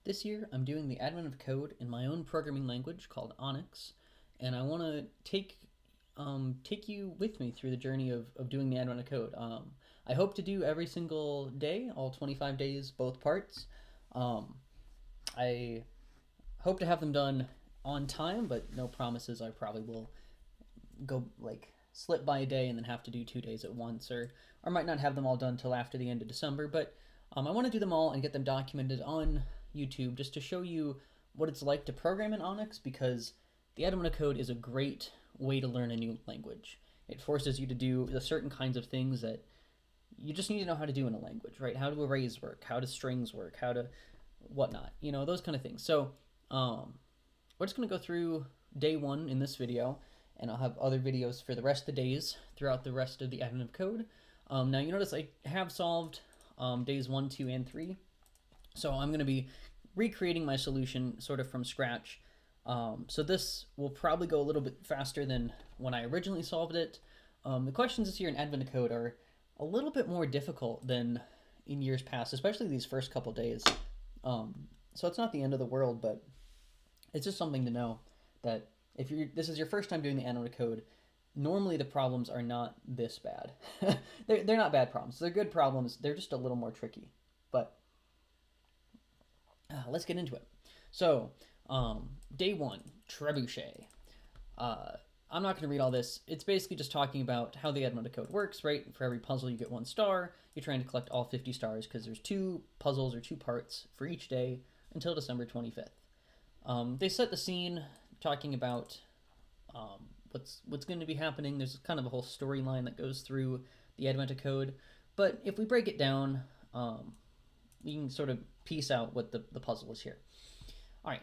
This year, I'm doing the admin of code in my own programming language called Onyx, and I want to take you with me through the journey of doing the admin of code. I hope to do every single day, all 25 days, both parts. Um, I hope to have them done on time, but no promises. I probably will go like slip by a day and then have to do 2 days at once, or might not have them all done till after the end of December. But I want to do them all and get them documented on YouTube just to show you what it's like to program in Onyx, because the admin of code is a great way to learn a new language. It forces you to do the certain kinds of things that you just need to know how to do in a language, right? How do arrays work? How do strings work? How to whatnot? Those kind of things. So we're just going to go through day one in this video, and I'll have other videos for the rest of the days throughout the rest of the admin of code. Now you notice I have solved days 1, 2, and 3. So I'm going to be recreating my solution sort of from scratch. So this will probably go a little bit faster than when I originally solved it. The questions this year in admin of code are a little bit more difficult than in years past, especially these first couple days. So it's not the end of the world, but it's just something to know that if this is your first time doing the admin of code, normally the problems are not this bad. they're not bad problems. They're good problems. They're just a little more tricky. But let's get into it. So, day one, trebuchet. I'm not going to read all this. It's basically just talking about how the admin of code works, right? For every puzzle, you get 1 star. You're trying to collect all 50 stars because there's 2 puzzles or 2 parts for each day until December 25th. They set the scene talking about what's going to be happening. There's kind of a whole storyline that goes through the advent of code. But if we break it down, we can sort of piece out what the puzzle is here. All right,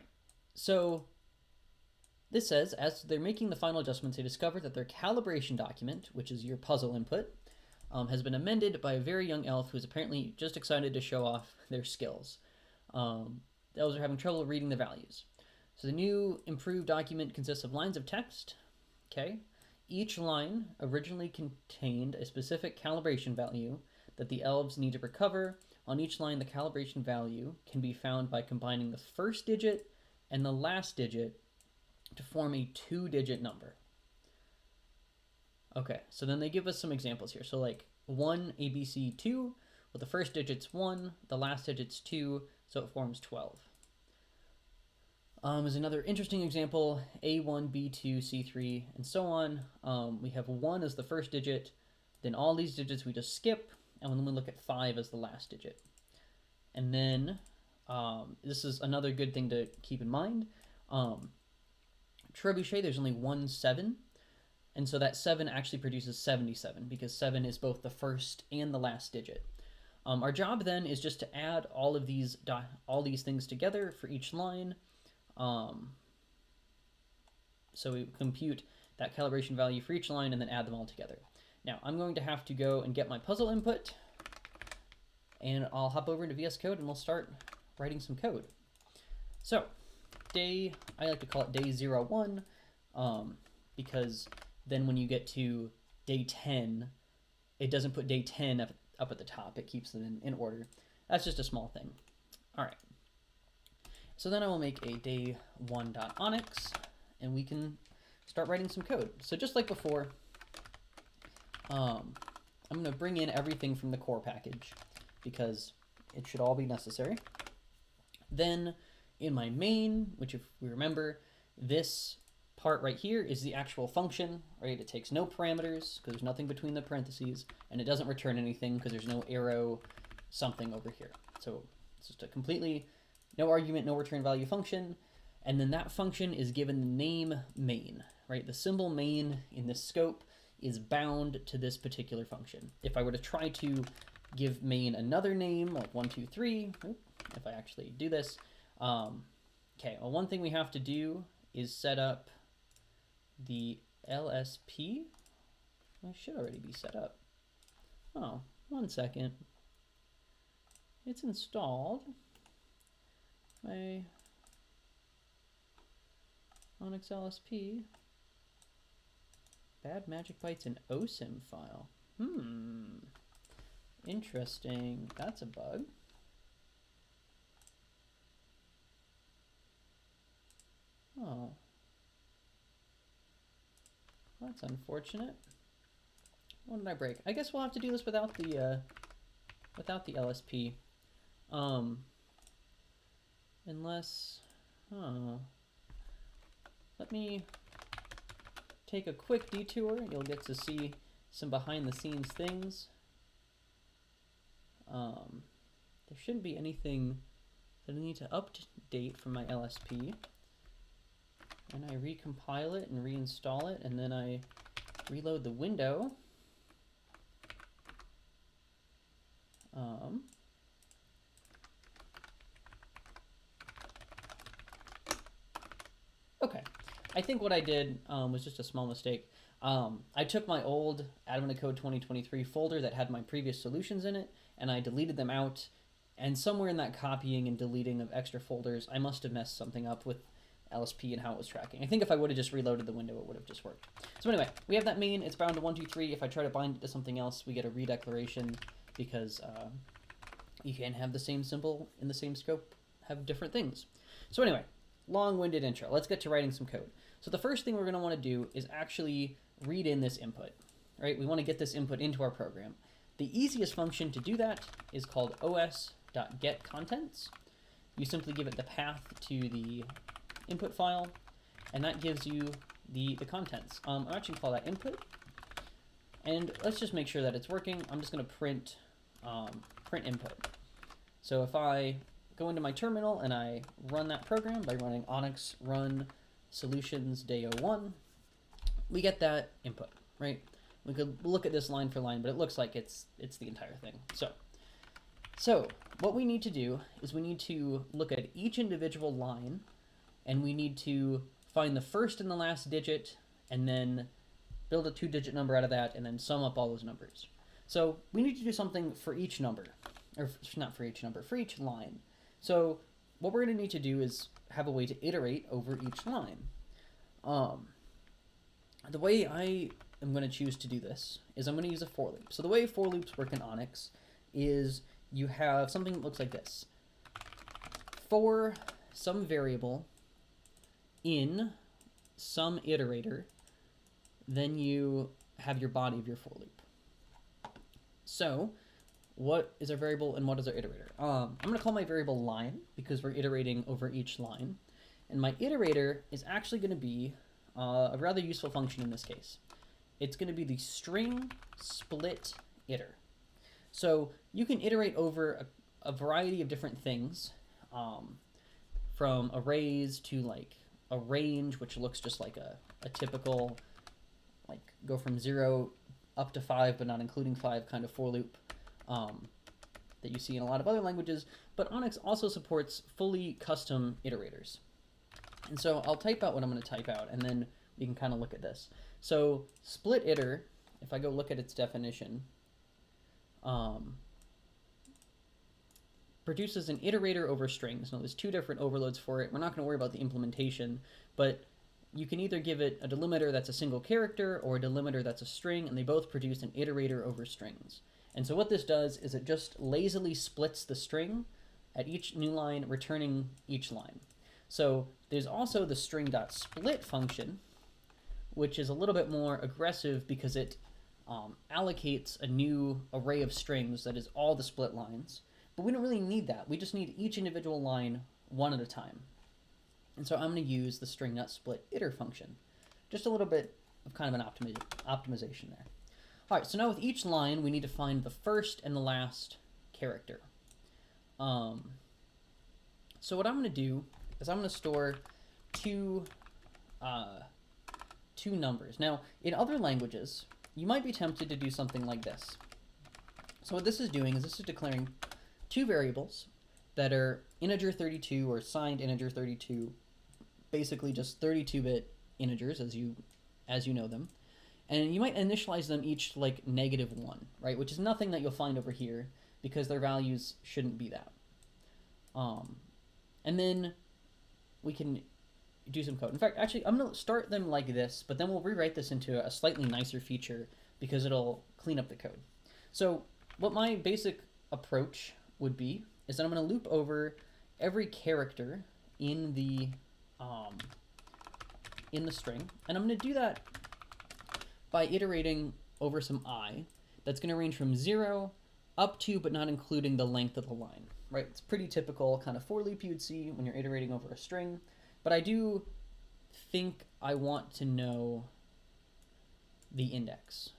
so this says, as they're making the final adjustments, they discover that their calibration document, which is your puzzle input, has been amended by a very young elf who's apparently just excited to show off their skills. The elves are having trouble reading the values. So the new improved document consists of lines of text. Okay, each line originally contained a specific calibration value that the elves need to recover. On each line, the calibration value can be found by combining the first digit and the last digit to form a 2-digit number. Okay, so then they give us some examples here. So like 1 ABC 2, well, the first digit's 1, the last digit's 2, so it forms 12. Is another interesting example, A1, B2, C3, and so on. We have 1 as the first digit, then all these digits we just skip, and then we look at 5 as the last digit. And then this is another good thing to keep in mind. Trebuchet, there's only 1 7, and so that 7 actually produces 77 because 7 is both the first and the last digit. Our job then is just to add all these things together for each line. So we compute that calibration value for each line and then add them all together. Now I'm going to have to go and get my puzzle input, and I'll hop over into VS Code and we'll start writing some code. So I like to call it day 01, because then when you get to day 10, it doesn't put day 10 up at the top. It keeps them in order. That's just a small thing. All right. So then I will make a day 1.onyx, and we can start writing some code. So just like before, I'm going to bring in everything from the core package because it should all be necessary. Then in my main, which if we remember, this part right here is the actual function, right? It takes no parameters because there's nothing between the parentheses, and it doesn't return anything because there's no arrow something over here. So it's just a completely no argument, no return value function. And then that function is given the name main, right? The symbol main in this scope is bound to this particular function. If I were to try to give main another name, like 1, 2, 3, if I actually do this, okay, well, one thing we have to do is set up the LSP. It should already be set up. Oh, 1 second. It's installed. My Onyx LSP. Bad Magic Bytes and OSIM file. Interesting. That's a bug. Well, that's unfortunate. What did I break? I guess we'll have to do this without the LSP. Unless, oh, let me take a quick detour. You'll get to see some behind the scenes things. There shouldn't be anything that I need to update from my LSP. And I recompile it and reinstall it, and then I reload the window. Okay, I think what I did was just a small mistake. I took my old Admin of Code 2023 folder that had my previous solutions in it, and I deleted them out. And somewhere in that copying and deleting of extra folders, I must have messed something up with LSP and how it was tracking. I think if I would have just reloaded the window, it would have just worked. So anyway, we have that main. It's bound to 1, 2, 3. If I try to bind it to something else, we get a redeclaration because you can't have the same symbol in the same scope have different things. So anyway, long-winded intro. Let's get to writing some code. So the first thing we're going to want to do is actually read in this input, right? We want to get this input into our program. The easiest function to do that is called os.getContents. You simply give it the path to the input file, and that gives you the contents. I'm actually call that input, and let's just make sure that it's working. I'm just going to print input. So if I go into my terminal and I run that program by running Onyx run solutions day01, we get that input, right? We could look at this line for line, but it looks like it's the entire thing. So what we need to do is we need to look at each individual line, and we need to find the first and the last digit, and then build a 2-digit number out of that, and then sum up all those numbers. So we need to do something for each number, or not for each number, for each line. So what we're going to need to do is have a way to iterate over each line. The way I am going to choose to do this is I'm going to use a for loop. So the way for loops work in Onyx is you have something that looks like this. For some variable in some iterator, then you have your body of your for loop. So what is our variable and what is our iterator? I'm going to call my variable line because we're iterating over each line. And my iterator is actually going to be a rather useful function in this case. It's going to be the string split iter. So you can iterate over a variety of different things, from arrays to like a range, which looks just like a typical, like go from 0 up to 5, but not including 5 kind of for loop that you see in a lot of other languages. But Onyx also supports fully custom iterators. And so I'll type out what I'm going to type out, and then we can kind of look at this. So split iter, if I go look at its definition, produces an iterator over strings. Now there's 2 different overloads for it. We're not going to worry about the implementation, but you can either give it a delimiter that's a single character or a delimiter that's a string, and they both produce an iterator over strings. And so what this does is it just lazily splits the string at each new line, returning each line. So there's also the string.split function, which is a little bit more aggressive because it allocates a new array of strings that is all the split lines. But we don't really need that. We just need each individual line one at a time. And so I'm going to use the string.split iter function. Just a little bit of kind of an optimization there. All right, so now with each line, we need to find the first and the last character. So what I'm going to do is I'm going to store two numbers. Now, in other languages, you might be tempted to do something like this. So what this is doing is this is declaring 2 variables that are integer 32 or signed integer 32, basically just 32-bit integers as you know them. And you might initialize them each like -1, right? Which is nothing that you'll find over here because their values shouldn't be that. And then we can do some code. In fact, actually, I'm going to start them like this, but then we'll rewrite this into a slightly nicer feature because it'll clean up the code. So what my basic approach would be is that I'm going to loop over every character in the string, and I'm going to do that by iterating over some I that's going to range from 0 up to but not including the length of the line, right? It's pretty typical kind of for loop you'd see when you're iterating over a string, but I do think I want to know the index.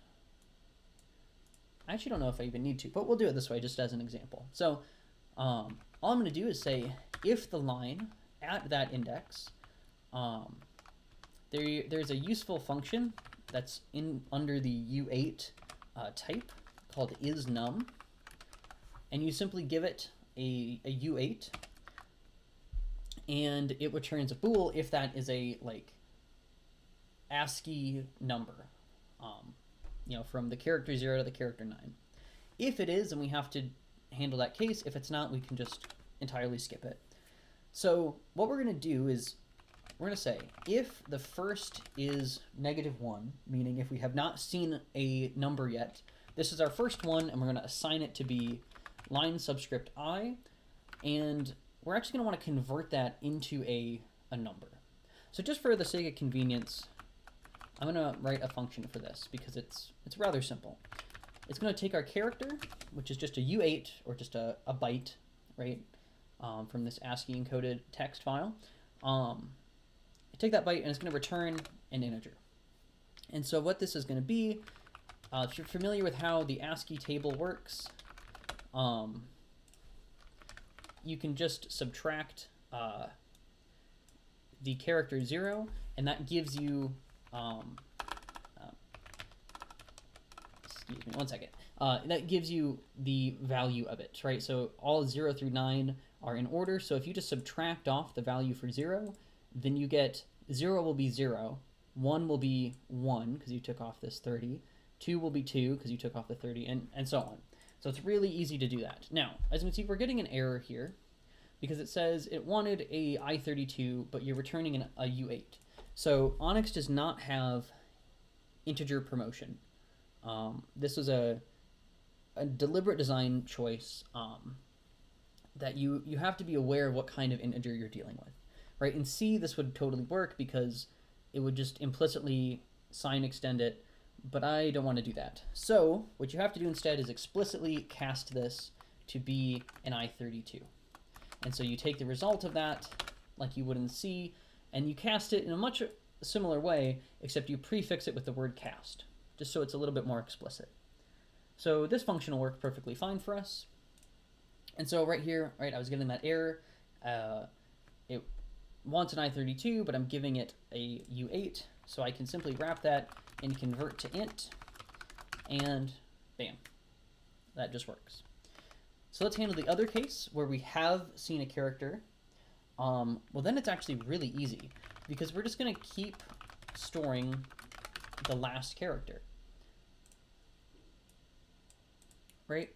I actually don't know if I even need to, but we'll do it this way just as an example. So all I'm going to do is say if the line at that index, there's a useful function that's under the U8 type called isNum, and you simply give it a U8, and it returns a bool if that is a like ASCII number, you know, from the character 0 to the character 9. If it is, then we have to handle that case. If it's not, we can just entirely skip it. So what we're going to do is we're going to say if the first is -1, meaning if we have not seen a number yet, this is our first one, and we're going to assign it to be line subscript I, and we're actually going to want to convert that into a number. So just for the sake of convenience, I'm going to write a function for this because it's rather simple. It's going to take our character, which is just a U8 or just a byte, right, from this ASCII encoded text file. Take that byte and it's going to return an integer. And so what this is going to be, if you're familiar with how the ASCII table works, you can just subtract the character 0, and that gives you, excuse me, one second. That gives you the value of it, right? So all 0 through 9 are in order. So if you just subtract off the value for 0, then you get 0 will be 0, 1 will be 1 because you took off this 30, 2 will be 2 because you took off the 30, and so on. So it's really easy to do that. Now, as you can see, we're getting an error here because it says it wanted a I32, but you're returning a U8. So Onyx does not have integer promotion. This was a deliberate design choice that you have to be aware of what kind of integer you're dealing with. Right, in C, this would totally work because it would just implicitly sign extend it, but I don't want to do that. So what you have to do instead is explicitly cast this to be an I32. And so you take the result of that, like you would in C, and you cast it in a much similar way, except you prefix it with the word cast, just so it's a little bit more explicit. So this function will work perfectly fine for us. And so right here, right, I was getting that error. It wants an I32, but I'm giving it a U8, so I can simply wrap that and convert to int, and bam, that just works. So let's handle the other case where we have seen a character. Well, then it's actually really easy because we're just going to keep storing the last character, right?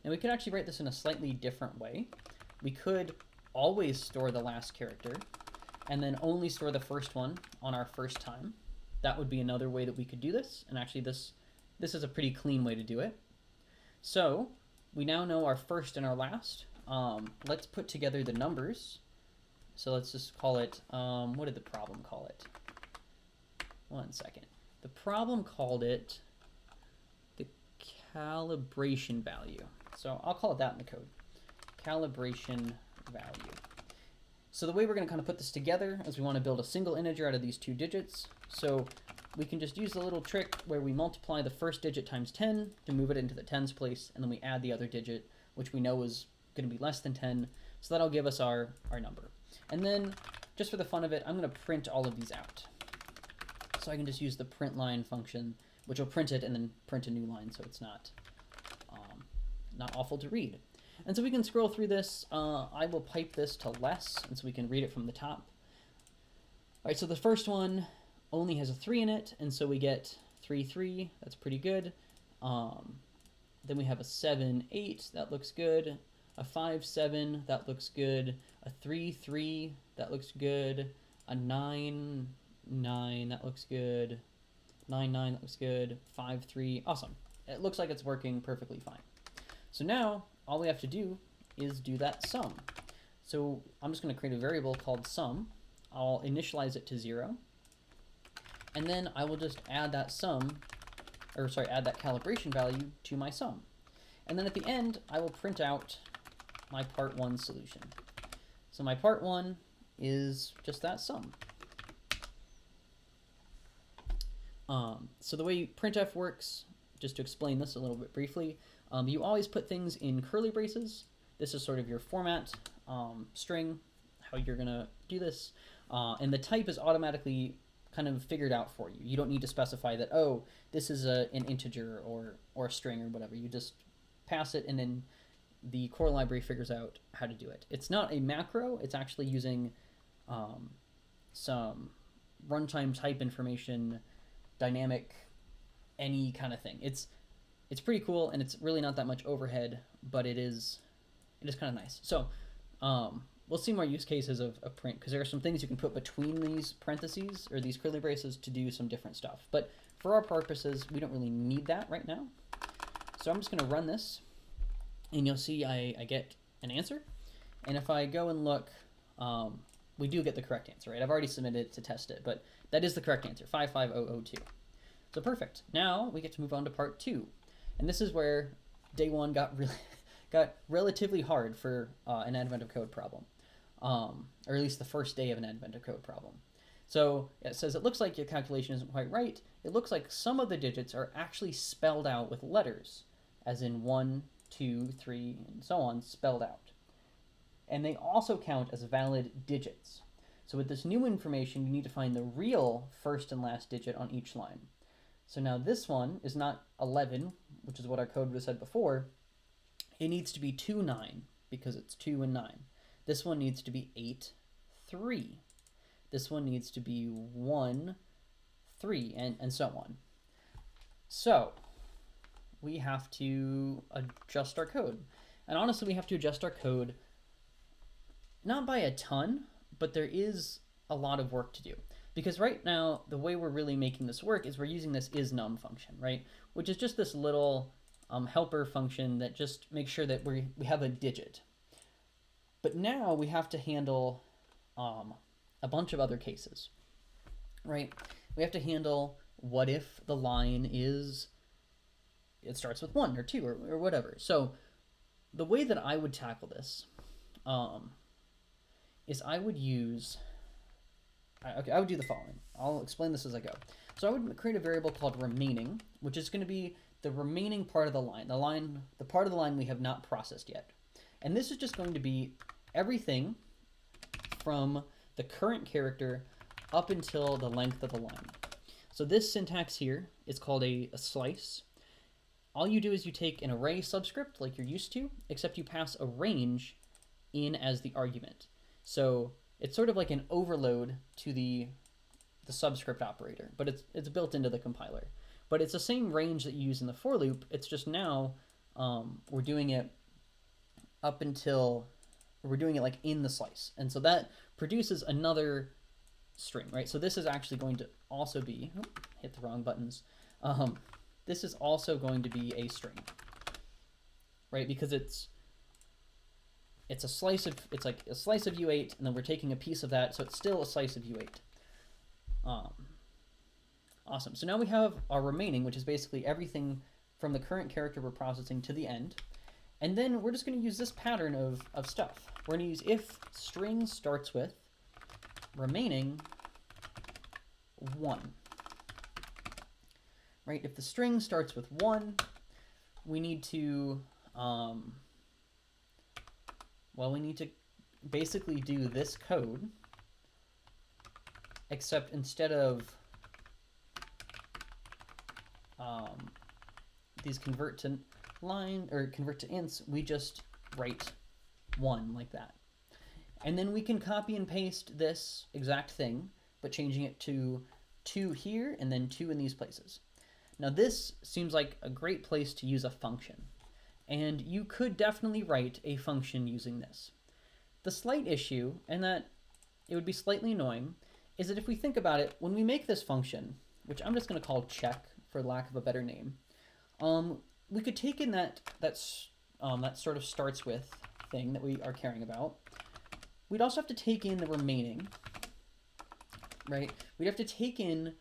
And we could actually write this in a slightly different way. We could always store the last character and then only store the first one on our first time. That would be another way that we could do this. And actually this is a pretty clean way to do it. So we now know our first and our last. Let's put together the numbers. So let's just call it, what did the problem call it? One second. The problem called it the calibration value. So I'll call it that in the code, calibration value. So the way we're going to kind of put this together is we want to build a single integer out of these 2 digits. So we can just use the little trick where we multiply the first digit times 10 to move it into the tens place, and then we add the other digit, which we know is going to be less than 10. So that'll give us our number. And then just for the fun of it, I'm going to print all of these out. So I can just use the print line function, which will print it and then print a new line so it's not awful to read. And so we can scroll through this. I will pipe this to less, and so we can read it from the top. All right, so the first one only has a 3 in it, and so we get 3, 3. That's pretty good. Then we have a 7, 8. That looks good. A 5, 7. That looks good. A 3, 3. That looks good. A 9, 9. That looks good. 9, 9. That looks good. 5, 3. Awesome. It looks like it's working perfectly fine. So now all we have to do is do that sum. So I'm just going to create a variable called sum. I'll initialize it to 0. And then I will just add that add that calibration value to my sum. And then at the end, I will print out my part 1 solution. So my part 1 is just that sum. So the way printf works, just to explain this a little bit briefly, you always put things in curly braces. This is sort of your format string, how you're going to do this. And the type is automatically kind of figured out for you. You don't need to specify that, oh, this is an integer or a string or whatever. You just pass it, and then the core library figures out how to do it. It's not a macro. It's actually using some runtime type information, dynamic, any kind of thing. It's pretty cool, and it's really not that much overhead, but it is kind of nice. So we'll see more use cases of print, because there are some things you can put between these parentheses or these curly braces to do some different stuff. But for our purposes, we don't really need that right now. So I'm just going to run this, and you'll see I get an answer. And if I go and look, we do get the correct answer, right? I've already submitted it to test it, but that is the correct answer, 55002. So perfect. Now we get to move on to part 2. And this is where day 1 got relatively hard for an advent of code problem, or at least the first day of an advent of code problem. So it says, it looks like your calculation isn't quite right. It looks like some of the digits are actually spelled out with letters, as in 1, 2, 3, and so on, spelled out. And they also count as valid digits. So with this new information, you need to find the real first and last digit on each line. So now this one is not 11, which is what our code would have said before. It needs to be 2, 9, because it's 2 and 9. This one needs to be 8, 3. This one needs to be 1, 3, and so on. So we have to adjust our code. And honestly, we have to adjust our code not by a ton, but there is a lot of work to do. Because right now, the way we're really making this work is we're using this isNum function, right? Which is just this little helper function that just makes sure that we have a digit. But now we have to handle a bunch of other cases, right? We have to handle what if the line it starts with 1 or 2 or whatever. So the way that I would tackle this is I would do the following. I'll explain this as I go. So I would create a variable called remaining, which is going to be the remaining part of the line, the part of the line we have not processed yet. And this is just going to be everything from the current character up until the length of the line. So this syntax here is called a slice. All you do is you take an array subscript like you're used to, except you pass a range in as the argument. So it's sort of like an overload to the subscript operator, but it's built into the compiler. But it's the same range that you use in the for loop. It's just now we're doing it we're doing it like in the slice. And so that produces another string, right? So this is actually going to also be, hit the wrong buttons. This is also going to be a string, right? Because it's like a slice of U8, and then we're taking a piece of that, so it's still a slice of U8. Awesome. So now we have our remaining, which is basically everything from the current character we're processing to the end. And then we're just going to use this pattern of stuff. We're going to use if string starts with remaining 1. Right? If the string starts with 1, we need to we need to basically do this code, except instead of these convert to line or convert to ints, we just write 1 like that. And then we can copy and paste this exact thing, but changing it to 2 here and then 2 in these places. Now this seems like a great place to use a function, and you could definitely write a function using this. The slight issue, and that it would be slightly annoying, is that if we think about it, when we make this function, which I'm just going to call check for lack of a better name, we could take in that sort of starts with thing that we are caring about. We'd also have to take in the remaining, right? We'd have to take in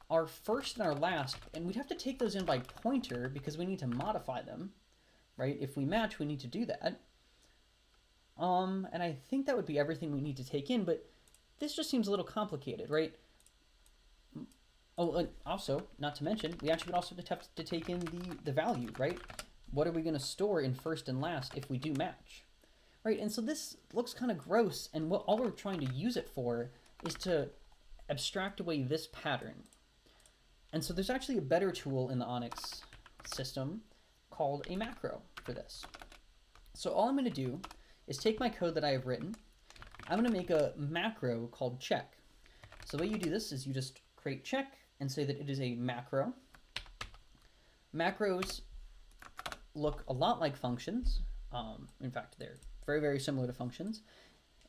our first and our last, and we'd have to take those in by pointer because we need to modify them, right? If we match, we need to do that. And I think that would be everything we need to take in, but this just seems a little complicated, right? Oh, and also, not to mention, we actually would also have to take in the value, right? What are we going to store in first and last if we do match, right? And so this looks kind of gross, and what all we're trying to use it for is to abstract away this pattern. And so there's actually a better tool in the Onyx system called a macro for this. So all I'm going to do is take my code that I have written. I'm going to make a macro called check. So the way you do this is you just create check and say that it is a macro. Macros look a lot like functions. In fact, they're very, very similar to functions,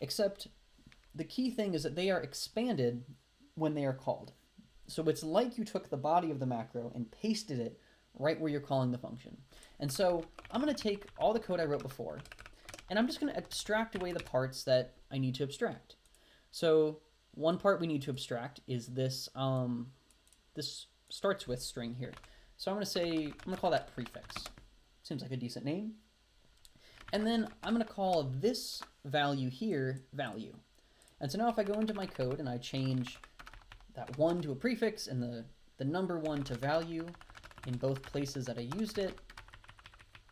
except the key thing is that they are expanded when they are called. So it's like you took the body of the macro and pasted it right where you're calling the function. And so I'm going to take all the code I wrote before, and I'm just going to abstract away the parts that I need to abstract. So one part we need to abstract is this, this starts with string here. So I'm going to call that prefix. Seems like a decent name. And then I'm going to call this value here value. And so now if I go into my code and I change that 1 to a prefix and the number 1 to value in both places that I used it,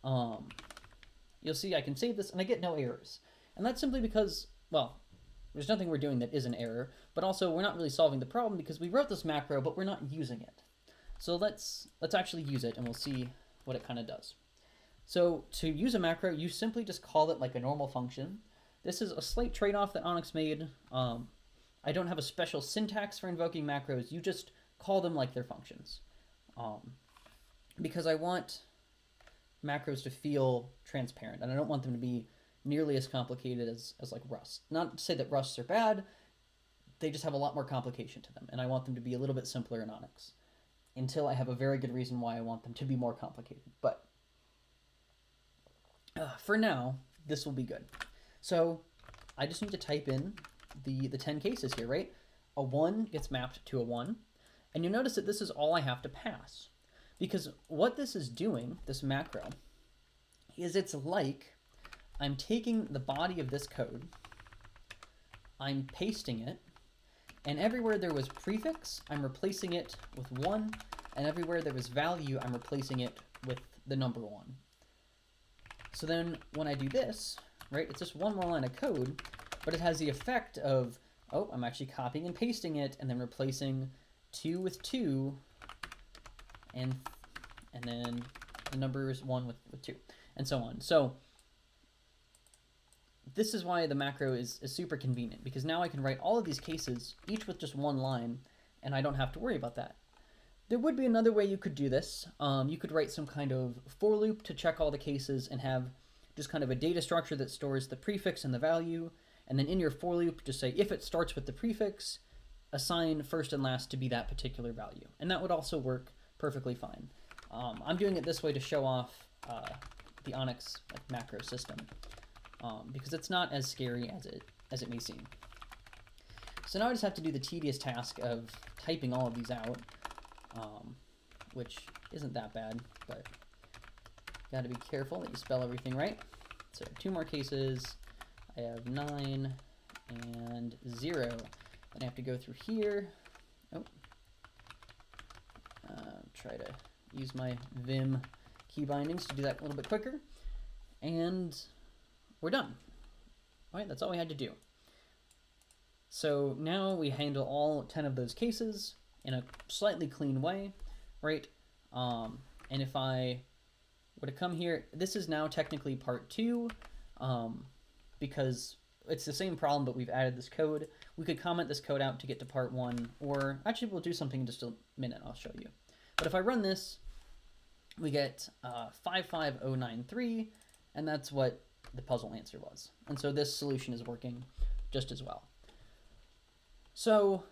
you'll see I can save this and I get no errors. And that's simply because, well, there's nothing we're doing that is an error, but also we're not really solving the problem because we wrote this macro, but we're not using it. So let's actually use it and we'll see what it kind of does. So to use a macro, you simply just call it like a normal function. This is a slight trade-off that Onyx made. I don't have a special syntax for invoking macros. You just call them like they're functions. Because I want macros to feel transparent, and I don't want them to be nearly as complicated as like Rust. Not to say that Rusts are bad, they just have a lot more complication to them, and I want them to be a little bit simpler in Onyx, until I have a very good reason why I want them to be more complicated. But for now, this will be good. So I just need to type in the 10 cases here, right? A 1 gets mapped to a 1, and you'll notice that this is all I have to pass. Because what this is doing, this macro, is it's like I'm taking the body of this code, I'm pasting it, and everywhere there was prefix, I'm replacing it with 1, and everywhere there was value, I'm replacing it with the number 1. So then when I do this, right, it's just one more line of code, but it has the effect of, oh, I'm actually copying and pasting it, and then replacing 2 with 2, and then the number is 1 with 2, and so on. So this is why the macro is super convenient, because now I can write all of these cases, each with just one line, and I don't have to worry about that. There would be another way you could do this. You could write some kind of for loop to check all the cases and have just kind of a data structure that stores the prefix and the value, and then in your for loop, just say if it starts with the prefix, assign first and last to be that particular value. And that would also work perfectly fine. I'm doing it this way to show off the Onyx macro system, because it's not as scary as it may seem. So now I just have to do the tedious task of typing all of these out, which isn't that bad, but got to be careful that you spell everything right. So 2 more cases. I have 9 and 0. Then I have to go through here. Oh, try to use my Vim key bindings to do that a little bit quicker. And we're done. All right, that's all we had to do. So now we handle all 10 of those cases in a slightly clean way, right? And if I were to come here, this is now technically part 2, because it's the same problem, but we've added this code. We could comment this code out to get to part 1, or actually we'll do something in just a minute, I'll show you. But if I run this, we get 55093, and that's what the puzzle answer was. And so this solution is working just as well. So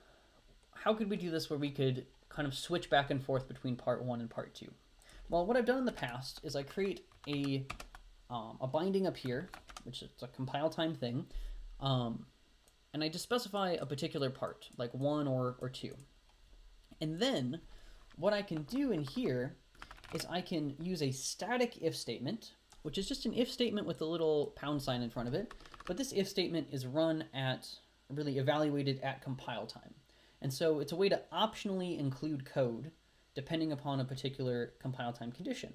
how could we do this where we could kind of switch back and forth between part 1 and part 2? Well, what I've done in the past is I create a binding up here, which is a compile time thing, and I just specify a particular part, like 1 or 2. And then what I can do in here is I can use a static if statement, which is just an if statement with a little pound sign in front of it. But this if statement is run at, really evaluated at compile time. And so it's a way to optionally include code depending upon a particular compile time condition.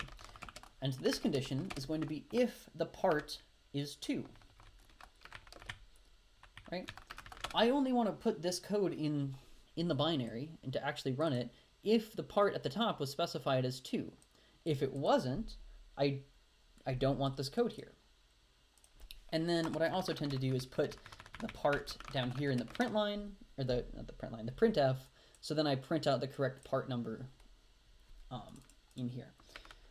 And this condition is going to be if the part is 2. Right? I only want to put this code in the binary and to actually run it if the part at the top was specified as 2. If it wasn't, I don't want this code here. And then what I also tend to do is put the part down here in the print line, or the printf, so then I print out the correct part number in here.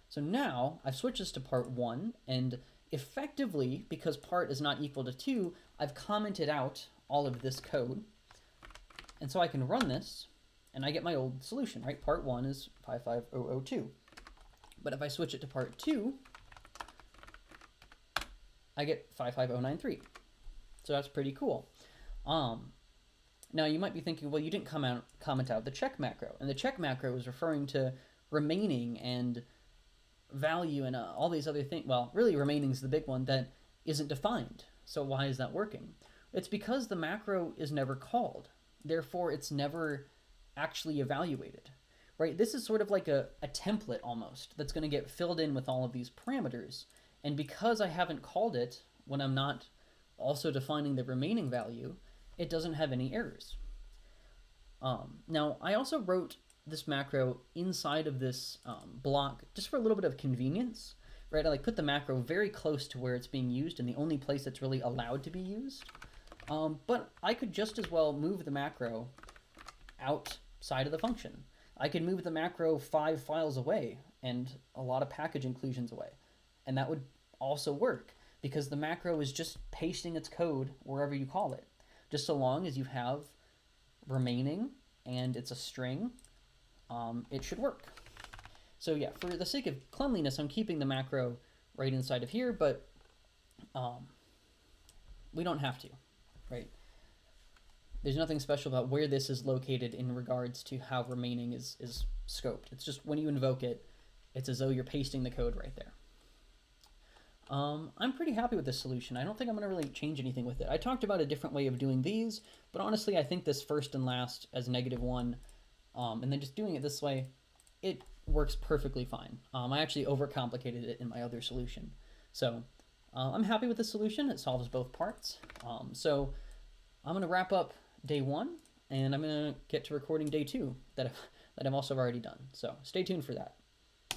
So now I've switched this to part 1, and effectively, because part is not equal to 2, I've commented out all of this code. And so I can run this, and I get my old solution, right? Part 1 is 55002. But if I switch it to part 2, I get 55093. So that's pretty cool. Now you might be thinking, well, you didn't comment out the check macro. And the check macro is referring to remaining and value and all these other things. Well, really remaining is the big one that isn't defined. So why is that working? It's because the macro is never called. Therefore, it's never actually evaluated, right? This is sort of like a template almost that's going to get filled in with all of these parameters. And because I haven't called it when I'm not also defining the remaining value, it doesn't have any errors. Now, I also wrote this macro inside of this block just for a little bit of convenience, right? I put the macro very close to where it's being used and the only place it's really allowed to be used. But I could just as well move the macro outside of the function. I could move the macro 5 files away and a lot of package inclusions away. And that would also work because the macro is just pasting its code wherever you call it. Just so long as you have remaining and it's a string, it should work. So yeah, for the sake of cleanliness, I'm keeping the macro right inside of here, but we don't have to, right? There's nothing special about where this is located in regards to how remaining is scoped. It's just when you invoke it, it's as though you're pasting the code right there. I'm pretty happy with this solution. I don't think I'm going to really change anything with it. I talked about a different way of doing these, but honestly, I think this first and last as -1, and then just doing it this way, it works perfectly fine. I actually overcomplicated it in my other solution. So I'm happy with this solution. It solves both parts. So I'm going to wrap up day 1, and I'm going to get to recording day 2 that I've also already done. So stay tuned for that.